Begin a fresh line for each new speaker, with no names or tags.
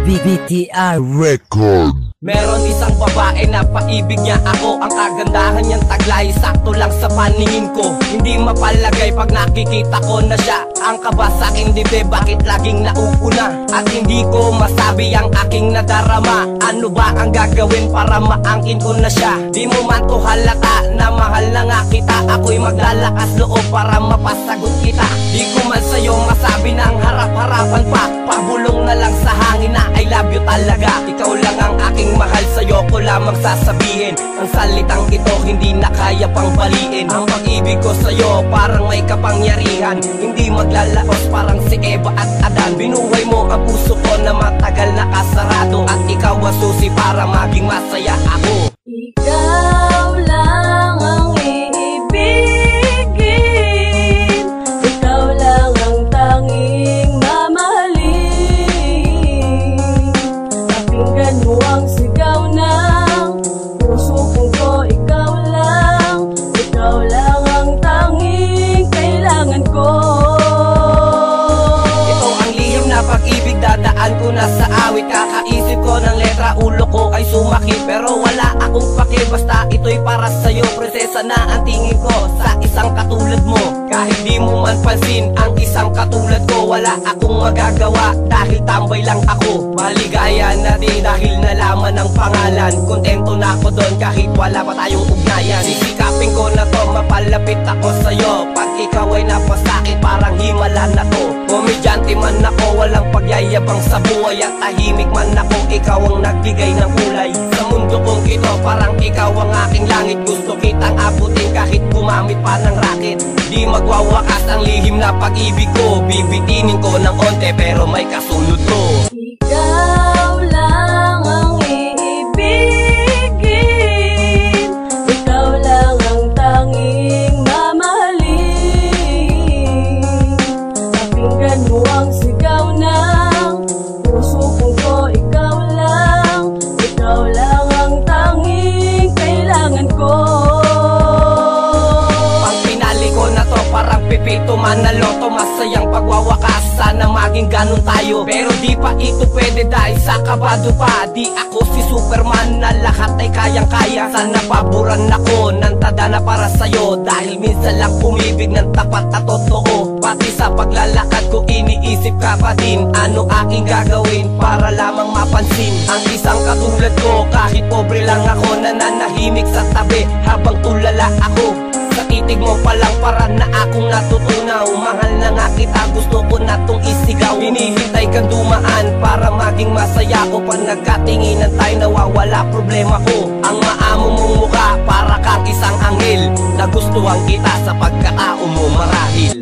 BTR Record.
Meron isang babae na paibig niya ako. Ang kagandahan niyang taglay, sakto lang sa paningin ko. Hindi mapalagay pag nakikita ko na siya. Ang kaba sa'kin dibe, bakit laging nauuna? At hindi ko masabi ang aking nadarama. Ano ba ang gagawin para maangkin ko na siya? Di mo man to halata na mahal na nga kita. Ako'y maglalakas loob para mapasagot kita. Di ko man sa'yo masabi ng harap-harapan pa. Pabulong na lang sa hangin na I love you talaga. Ikaw lang ang aking mahal, sa'yo ko lamang sasabihin. Ang salitang ito hindi na kaya pang baliin. Ang pag-ibig ko sa'yo parang may kapangyarihan. Hindi maglalaos parang si Eva at Adan. Binuhay mo ang puso ko na matagal na kasarado. At ikaw ang susi para maging masaya ako.
Ikaw lang ang iibigin, ikaw lang ang tanging mamahalin. Pakinggan mo ang sigaw ng puso ko, ikaw lang ang tanging kailangan ko.
Ito ang lihim na pag-ibig, dadaan ko na sa awit. Kakaisip ko ng letra, ulo ko ay sumakit. Pero wala akong pake, basta ito'y para sa'yo. Prinsesa na ang tingin ko sa isang katulad mo. Kahit di mo man pansin ang isang katulad ko, wala akong magagawa dahil tambay lang ako. Maligaya na din dahil nalaman ang pangalan. Kontento na ako doon kahit wala pa tayong ugnayan. Sisikapin ko na to, mapalapit ako sa'yo. Pag ikaw ay napasakit, parang himala na to. Komedyante man ako, walang pagyayabang sa buhay. At tahimik man ako, ikaw ang nagbigay ng kulay. Sa mundo kong ito, parang ikaw ang aking langit. Gusto kitang abutin kahit gumamit pa ng racket. Di magwawakas ang lihim na pag-ibig ko. Bibitinin ko ng onte pero may kasunod ko.
Ikaw lang ang iibigin, ikaw lang ang tanging mamahalin. Pakinggan mo ang sigaw ng puso ko, ikaw lang ang tanging kailangan ko.
Pag pinali ko na to, parang pipito man na loto. Masayang pagwawakas, sana maging ganun tayo. Pero di pa ito pwede dahil sa kabado pa. Di ako si Superman na lahat ay kayang-kaya. Sana paboran ako ng tadhana para sa'yo. Dahil minsan lang umibig ng tapat at totoo. Pati sa paglalakad ko iniisip ka pa din. Ano aking gagawin para lamang mapansin ang isang katulad ko. Kahit pobre lang ako, nananahimik sa tabi habang tulala ako. Sa titig mo palang para na akong natutunaw. Mahal na nga kita, gusto ko na tong isigaw. Hinihintay kang dumaan para maging masaya ko. Pag nagkatinginan tayo, nawawala problema ko. Ang maamo mong mukha para kang isang anghel. Nagustuhan kita sa pagkatao mo marahil.